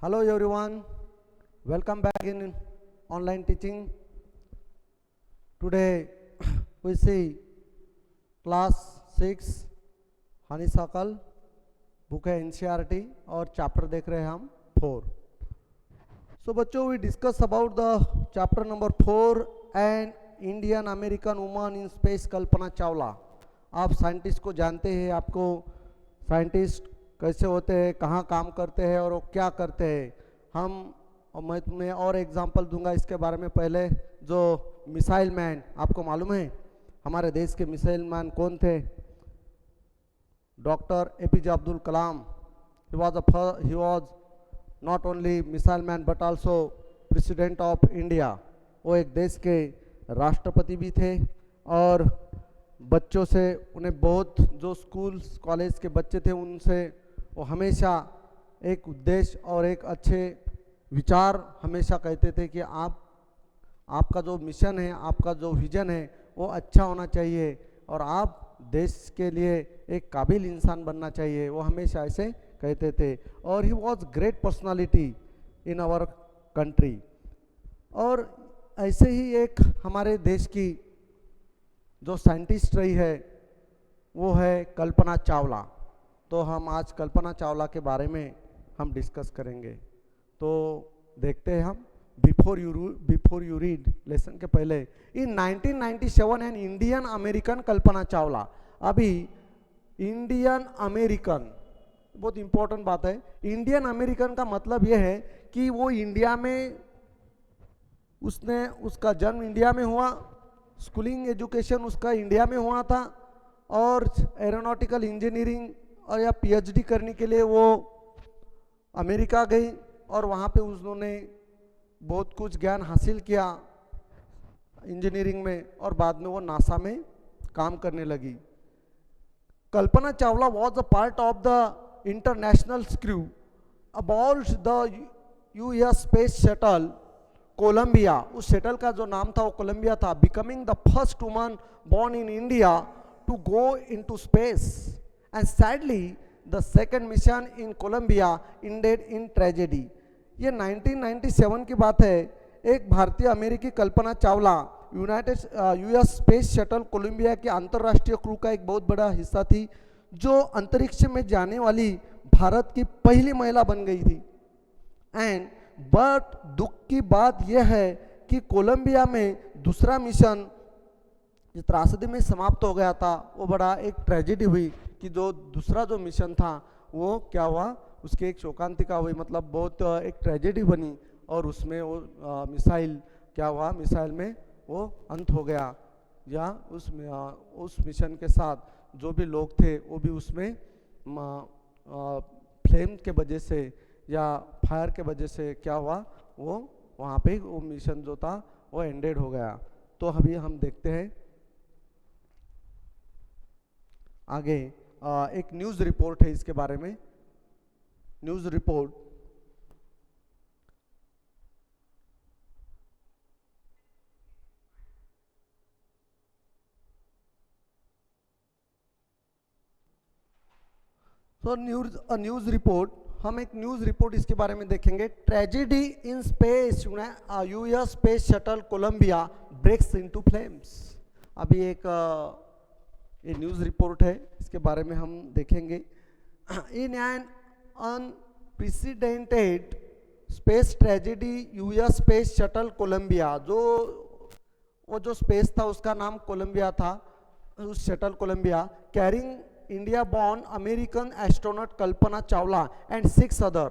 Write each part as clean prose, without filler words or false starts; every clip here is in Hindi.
Hello everyone, welcome back in online teaching. Today we see class 6 हनीसाकल book है एनसीईआरटी और चैप्टर देख रहे हैं हम 4. So बच्चों we discuss about the chapter number 4 and Indian American woman in space Kalpana Chawla. आप साइंटिस्ट को जानते हैं, आपको साइंटिस्ट कैसे होते हैं, कहाँ काम करते हैं और वो क्या करते हैं. मैं तुम्हें और एग्जांपल दूंगा इसके बारे में. पहले जो मिसाइल मैन, आपको मालूम है हमारे देश के मिसाइल मैन कौन थे? Doctor APJ Abdul Kalam. he was not only missile man but also president of India. वो एक देश के राष्ट्रपति भी थे और बच्चों से उन्हें बहुत, जो स्कूल कॉलेज के बच्चे थे उनसे वो हमेशा एक उद्देश्य और एक अच्छे विचार हमेशा कहते थे कि आपका जो मिशन है, आपका जो विजन है वो अच्छा होना चाहिए और आप देश के लिए एक काबिल इंसान बनना चाहिए. वो हमेशा ऐसे कहते थे और he was great personality in our country. और ऐसे ही एक हमारे देश की जो साइंटिस्ट रही है वो है कल्पना चावला. तो हम आज कल्पना चावला के बारे में हम डिस्कस करेंगे. तो देखते हैं हम. बिफोर यू रीड लेसन के पहले, इन 1997 an Indian American Kalpana Chawla. अभी इंडियन अमेरिकन बहुत इंपॉर्टेंट बात है. इंडियन अमेरिकन का मतलब यह है कि वो इंडिया में, उसका जन्म इंडिया में हुआ, स्कूलिंग एजुकेशन उसका इंडिया में हुआ था और एरोनॉटिकल इंजीनियरिंग और या पीएचडी करने के लिए वो अमेरिका गई और वहाँ पे उन्होंने बहुत कुछ ज्ञान हासिल किया इंजीनियरिंग में और बाद में वो नासा में काम करने लगी. Kalpana Chawla was a part of the international crew aboard the US space shuttle Columbia. उस शटल का जो नाम था वो कोलंबिया था. Becoming the first woman born in India to go into space, and sadly the second mission in Colombia ended in tragedy. ये 1997 की बात है. एक भारतीय अमेरिकी Kalpana Chawla US space shuttle Columbia के अंतर्राष्ट्रीय क्रू का एक बहुत बड़ा हिस्सा थी, जो अंतरिक्ष में जाने वाली भारत की पहली महिला बन गई थी. एंड बट दुख की बात यह है कि कोलंबिया में दूसरा मिशन जो त्रासदी में समाप्त हो गया था, वो बड़ा एक ट्रेजेडी हुई कि जो दूसरा जो मिशन था वो क्या हुआ, उसकी एक शोकांतिका हुई. मतलब बहुत एक ट्रेजेडी बनी और उसमें वो मिसाइल क्या हुआ, मिसाइल में वो अंत हो गया. या उस मिशन के साथ जो भी लोग थे वो भी उसमें फ्लेम के वजह से या फायर के वजह से क्या हुआ, वो वहाँ पे वो मिशन जो था वो एंडेड हो गया. तो अभी हम देखते हैं आगे. एक न्यूज़ रिपोर्ट है इसके बारे में. News report. तो न्यूज़ रिपोर्ट, हम एक न्यूज़ रिपोर्ट इसके बारे में देखेंगे. Tragedy in space, US space shuttle Columbia breaks into flames. अभी एक ये न्यूज़ रिपोर्ट है, इसके बारे में हम देखेंगे. In an unprecedented space tragedy US space shuttle Columbia, वो जो स्पेस था उसका नाम कोलंबिया था, उस shuttle Columbia carrying India born American astronaut Kalpana Chawla and 6 other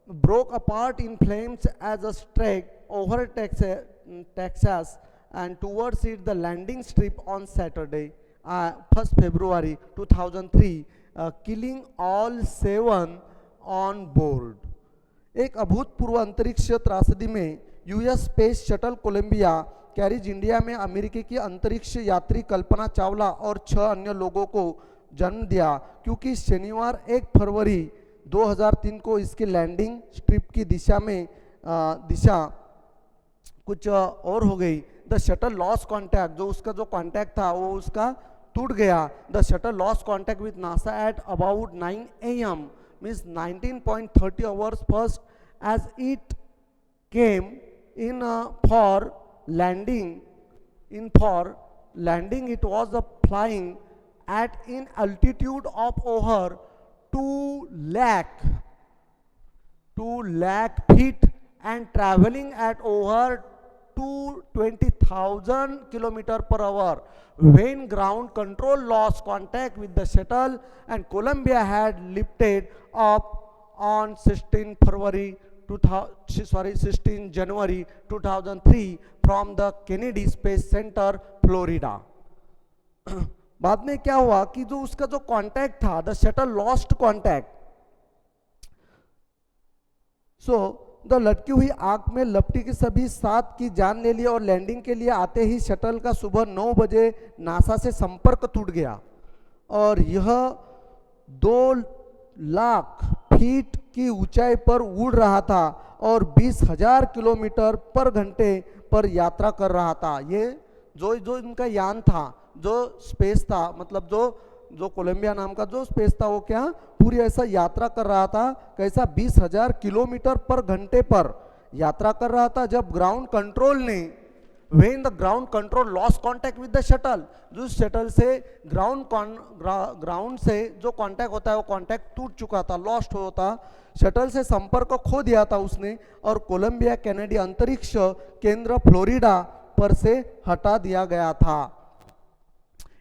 broke apart in flames as a trek over Texas and towards it the landing strip on Saturday, 1st February 2003, killing all 7 on board. एक अभूतपूर्व अंतरिक्ष त्रासदी में US space shuttle Columbia carriage India में अमेरिकी की अंतरिक्ष यात्री कल्पना चावला और 6 अन्य लोगों को जन्म दिया, क्योंकि शनिवार 1 फरवरी 2003 को इसकी लैंडिंग स्ट्रिप की दिशा कुछ और हो गई. द शटल लॉस कॉन्टैक्ट, जो उसका जो कॉन्टैक्ट था वो उसका टूट गया. The shuttle loss contact with NASA at about 9 AM means 19.30 hours first as it came in for landing. It was flying at in altitude of over 2 lakh feet and traveling at over 220,000 kilometers per hour when ground control lost contact with the shuttle, and Columbia had lifted up on 16 January 2003 from the Kennedy Space Center, Florida. बाद में क्या हुआ कि जो उसका जो कांटेक्ट था, the shuttle lost contact. So the लटकी हुई आग में लपटी की सभी 7 की जान ले ली और लैंडिंग के लिए आते ही शटल का सुबह 9 बजे नासा से संपर्क टूट गया और यह 2 लाख फीट की ऊंचाई पर उड़ रहा था और 20,000 किलोमीटर पर घंटे पर यात्रा कर रहा था. ये जो इनका यान था, जो स्पेस था, मतलब जो कोलंबिया नाम का जो स्पेस था, वो क्या पूरी ऐसा यात्रा कर रहा था, कैसा 20,000 किलोमीटर पर घंटे पर यात्रा कर रहा था. जब ग्राउंड कंट्रोल ने when the ground control lost contact with the shuttle, जो शटल से ग्राउंड से जो कांटेक्ट होता है वो कांटेक्ट टूट चुका था, लॉस्ट होता, शटल से संपर्क खो दिया था उसने और कोलंबिया कैनेडी अंतरिक्ष केंद्र फ्लोरिडा पर से हटा दिया गया था.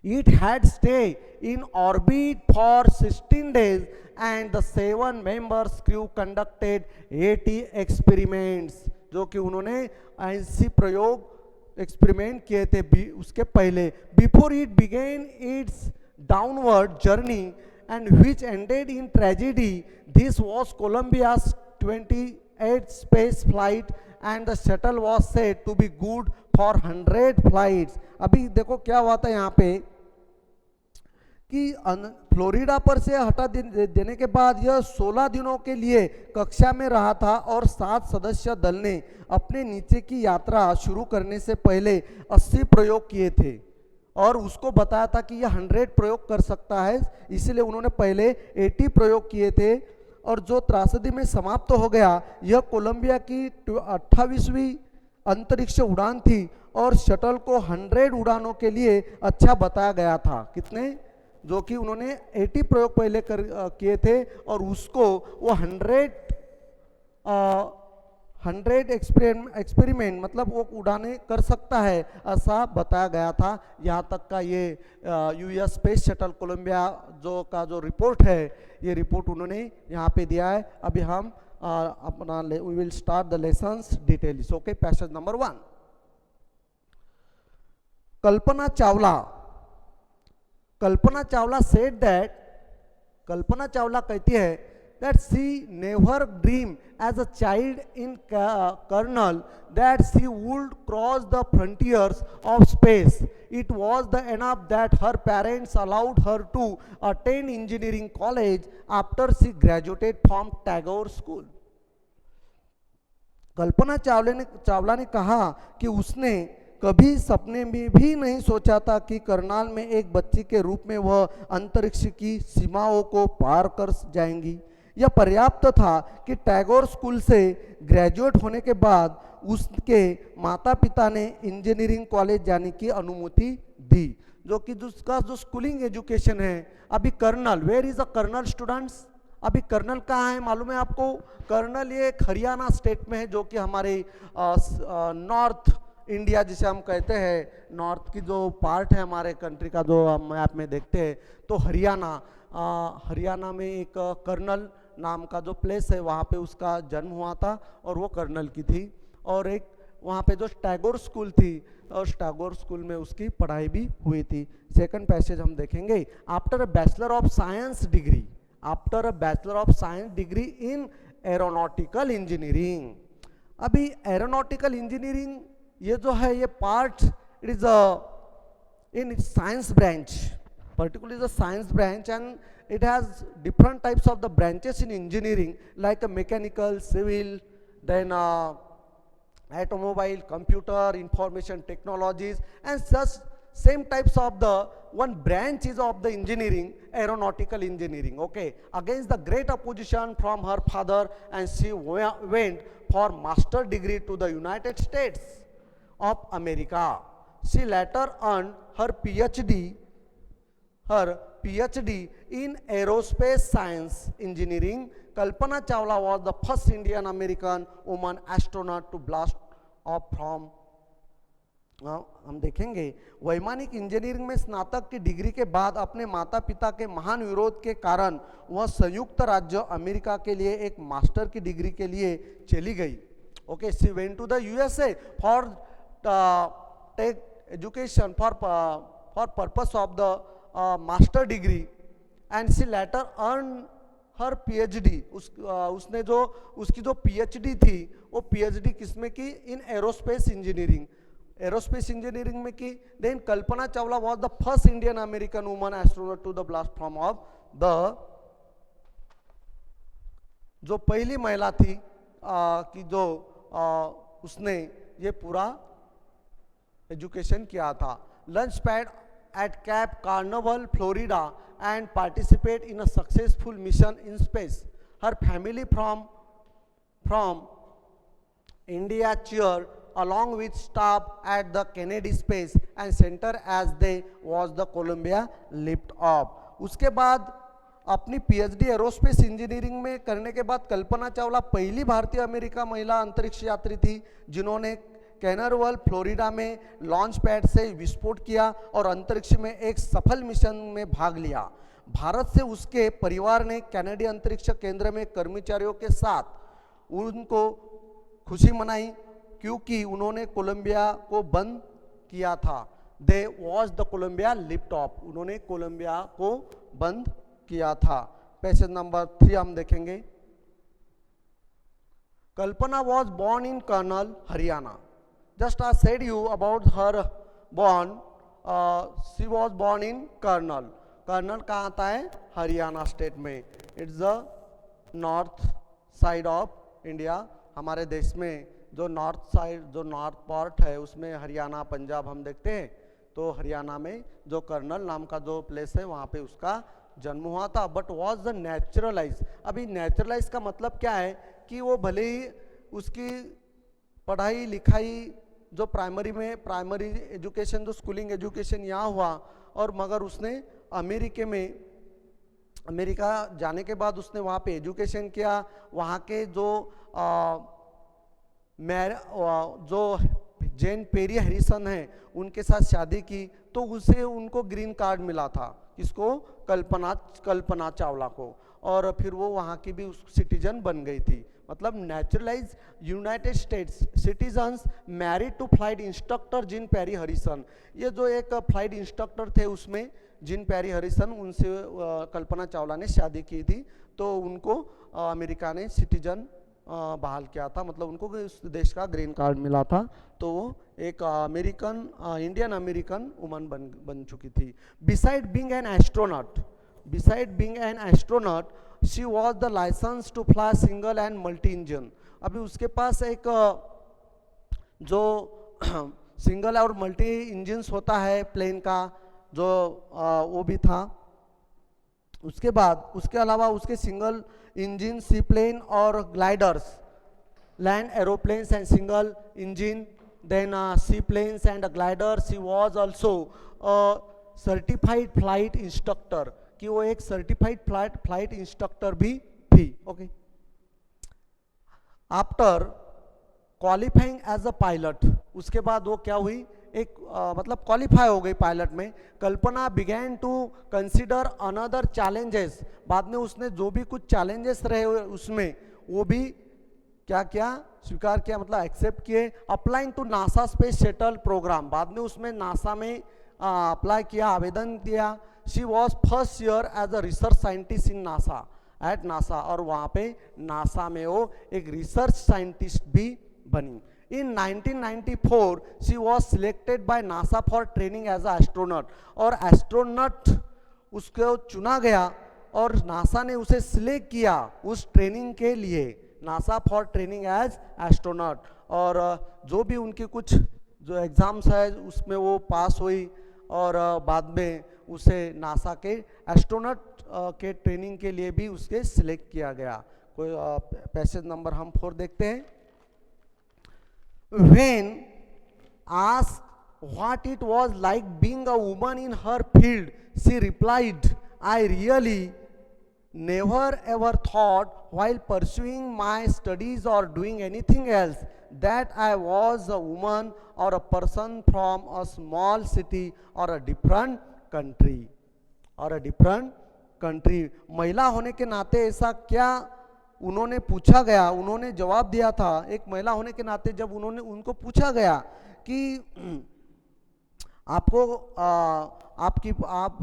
It had stayed in orbit for 16 days and the 7 members crew conducted 80 experiments, जो कि उन्होंने 80 प्रयोग एक्सपेरिमेंट किए थे उसके पहले. Before it began its downward journey and which ended in tragedy. This was Columbia's 28th space flight and the shuttle was said to be good for 100 flights. अभी देखो क्या हुआ था यहाँ पे कि फ्लोरिडा पर से हटा देने के बाद यह 16 दिनों के लिए कक्षा में रहा था और 7 सदस्य दल ने अपने नीचे की यात्रा शुरू करने से पहले 80 प्रयोग किए थे और उसको बताया था कि यह 100 प्रयोग कर सकता है, इसलिए उन्होंने पहले 80 प्रयोग किए थे और जो त्रासदी में समाप्त हो गया. यह कोलंबिया की 28वीं अंतरिक्ष उड़ान थी और शटल को 100 उड़ानों के लिए अच्छा बताया गया था. कितने, जो कि उन्होंने 80 प्रयोग पहले किए थे और उसको वो 100 एक्सपेरिमेंट मतलब वो उड़ाने कर सकता है ऐसा बताया गया था. यहाँ तक का ये यूएस स्पेस शटल कोलंबिया का जो रिपोर्ट है, ये रिपोर्ट उन्होंने यहाँ पे दिया है. अभी हम अपना we will start the lessons details. Okay, passage number 1. Kalpana Chawla said that, Kalpana Chawla कहती है that she never dreamed as a child in kernel that she would cross the frontiers of space. It was the enough that her parents allowed her to attend engineering college after she graduated from Tagore School. Kalpana Chawla ने कहा कि उसने कभी सपने में भी नहीं सोचा था कि करनाल में एक बच्ची के रूप में वह अंतरिक्ष की सीमाओं को पार कर जाएंगी. यह पर्याप्त था कि टैगोर स्कूल से ग्रेजुएट होने के बाद उसके माता पिता ने इंजीनियरिंग कॉलेज जाने की अनुमति दी, जो कि उसका जो स्कूलिंग एजुकेशन है. अभी Karnal, where is a Karnal students? अभी कर्नल कहाँ है मालूम है आपको? कर्नल ये हरियाणा स्टेट में है, जो कि हमारे नॉर्थ इंडिया जिसे हम कहते हैं, नॉर्थ की जो पार्ट है हमारे कंट्री का, जो हम मैप में देखते हैं तो हरियाणा में एक कर्नल नाम का जो प्लेस है वहाँ पे उसका जन्म हुआ था और वो कर्नल की थी. और एक वहाँ पे जो टैगोर स्कूल थी और टैगोर स्कूल में उसकी पढ़ाई भी हुई थी. सेकंड पैसेज हम देखेंगे. After a bachelor of science degree in aeronautical engineering. अभी एरोनॉटिकल इंजीनियरिंग ये जो है ये part it is in science branch, particularly the science branch, and it has different types of the branches in engineering like mechanical, civil, then automobile, computer, information technologies, and same types of the one branch is of the engineering, aeronautical engineering. Okay, against the great opposition from her father, and she went for master degree to the United States of America. She later earned her PhD in aerospace science engineering. Kalpana Chawla was the first Indian American woman astronaut to blast off from हम देखेंगे वैमानिक इंजीनियरिंग में स्नातक की डिग्री के बाद अपने माता पिता के महान विरोध के कारण वह संयुक्त राज्य अमेरिका के लिए एक मास्टर की डिग्री के लिए चली गई. Okay, she went to the USA for tech education for purpose of the master degree, and she later earn her PhD. उसने जो उसकी जो पीएचडी थी वो पीएचडी किसमें की? In aerospace engineering. Aerospace engineering में की. Then Kalpana Chawla was the first Indian American woman astronaut to the blast from off the, जो पहली महिला थी कि जो उसने ये पूरा एजुकेशन किया था. Launch pad at Cape Canaveral Florida and participate in a successful mission in space. Her family from India cheered along with staff at the Kennedy Space and Center as they was the Columbia lift off. उसके बाद अपनी पीएचडी एरोस्पेस इंजीनियरिंग में करने के बाद कल्पना चावला पहली भारतीय अमेरिका महिला अंतरिक्ष यात्री थी जिन्होंने कैनरवल फ्लोरिडा में लॉन्च पैड से विस्फोट किया और अंतरिक्ष में एक सफल मिशन में भाग लिया. भारत से उसके परिवार ने कैनेडी अंतरिक्ष केंद्र में कर्मचारियों के साथ उनको खुशी मनाई क्योंकि उन्होंने कोलंबिया को बंद किया था. They watch the Columbia lift off. उन्होंने कोलंबिया को बंद किया था. पेज नंबर 3 हम देखेंगे. Kalpana was born in Karnal, Haryana. Just I said you about her born. She was born in Karnal. Karnal कहाँ आता है? हरियाणा स्टेट में. It's the north side of India. हमारे देश में जो नॉर्थ साइड, जो नॉर्थ पार्ट है उसमें हरियाणा, पंजाब हम देखते हैं. तो हरियाणा में जो कर्नल नाम का जो प्लेस है वहाँ पे उसका जन्म हुआ था. But was the neutralise. अभी नेचुरलाइज का मतलब क्या है कि वो भले ही उसकी पढ़ाई लिखाई जो प्राइमरी एजुकेशन, जो स्कूलिंग एजुकेशन यहाँ हुआ, और मगर उसने अमेरिका जाने के बाद उसने वहाँ पे एजुकेशन किया. वहाँ के जो जेन पेरी हैरिसन हैं उनके साथ शादी की तो उसे उनको ग्रीन कार्ड मिला था. किसको? कल्पना चावला को. और फिर वो वहाँ की भी सिटीजन बन गई थी. मतलब naturalise United States citizens married to flight instructor Jean Pierre Harrison. ये जो एक फ्लाइट इंस्ट्रक्टर थे उसमें जिन पेरी हैरिसन, उनसे कल्पना चावला ने शादी की थी. तो उनको अमेरिका ने सिटीजन बहाल किया था, मतलब उनको उस देश का ग्रीन कार्ड मिला था. तो वो एक इंडियन अमेरिकन वुमन बन चुकी थी. Beside being an astronaut she was the licence to fly single and multi engine. अभी उसके पास एक जो सिंगल और मल्टी इंजन्स होता है प्लेन का, जो वो भी था. उसके बाद उसके अलावा उसके सिंगल इंजन सी प्लेन और gliders, land aeroplanes and single engine, then sea planes and gliders. She was also certified flight instructor, कि वो एक सर्टिफाइड फ्लाइट इंस्ट्रक्टर भी थी. Okay. After qualifying as a pilot, उसके बाद वो क्या हुई? एक मतलब क्वालिफाई हो गई पायलट में. Kalpana began to consider another challenges. बाद में उसने जो भी कुछ चैलेंजेस रहे उसमें वो भी क्या क्या स्वीकार किया, मतलब एक्सेप्ट किए. Applying to NASA space shuttle programme. बाद में उसमें नासा में अप्लाई किया, आवेदन दिया. She was first year as a research scientist in NASA at NASA. और वहाँ पे नासा में वो एक रिसर्च साइंटिस्ट भी बनी. In 1994, she was selected by NASA for training as an astronaut. और एस्ट्रोनॉट उसको चुना गया और नासा ने उसे सिलेक्ट किया उस ट्रेनिंग के लिए, NASA for training as astronaut. और जो भी उनकी कुछ जो एग्ज़ाम्स है उसमें वो पास हुई. और बाद में उसे नासा के एस्ट्रोनॉट के ट्रेनिंग के लिए भी उसके सिलेक्ट किया गया। कोई पैसेज नंबर हम 4 देखते हैं। When asked what it was like being a woman in her field, she replied, I really never ever thought while pursuing my studies or doing anything else that I was a woman or a person from a small city or a different country महिला होने के नाते ऐसा क्या उन्होंने पूछा गया, उन्होंने जवाब दिया था। एक महिला होने के नाते जब उनको पूछा गया कि आपको आप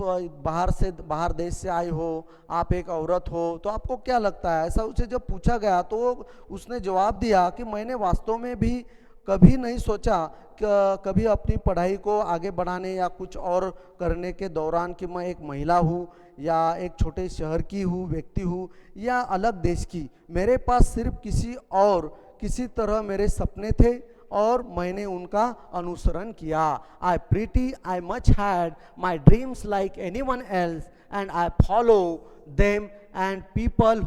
बाहर देश से आए हो, आप एक औरत हो, तो आपको क्या लगता है, ऐसा उसे जब पूछा गया तो उसने जवाब दिया कि मैंने वास्तव में भी कभी नहीं सोचा कभी अपनी पढ़ाई को आगे बढ़ाने या कुछ और करने के दौरान कि मैं एक महिला हूँ या एक छोटे शहर की हूँ, व्यक्ति हूँ या अलग देश की। मेरे पास सिर्फ किसी तरह मेरे सपने थे और मैंने उनका अनुसरण किया। I much had my dreams like anyone else and I follow them, and people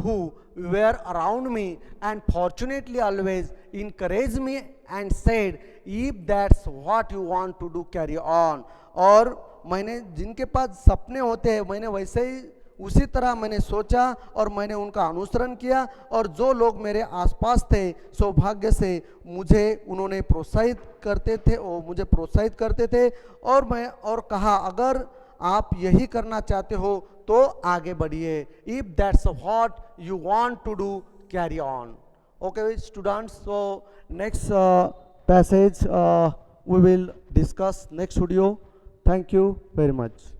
who were around me and fortunately always encouraged me and said, if that's what you want to do, carry on। और मैंने जिनके पास सपने होते हैं मैंने वैसे ही उसी तरह मैंने सोचा और मैंने उनका अनुसरण किया, और जो लोग मेरे आसपास थे सौभाग्य से मुझे उन्होंने प्रोत्साहित करते थे और कहा अगर आप यही करना चाहते हो तो आगे बढ़िए। If that's what you want to do, carry on. Okay students, so next passage we will discuss next video. Thank you very much.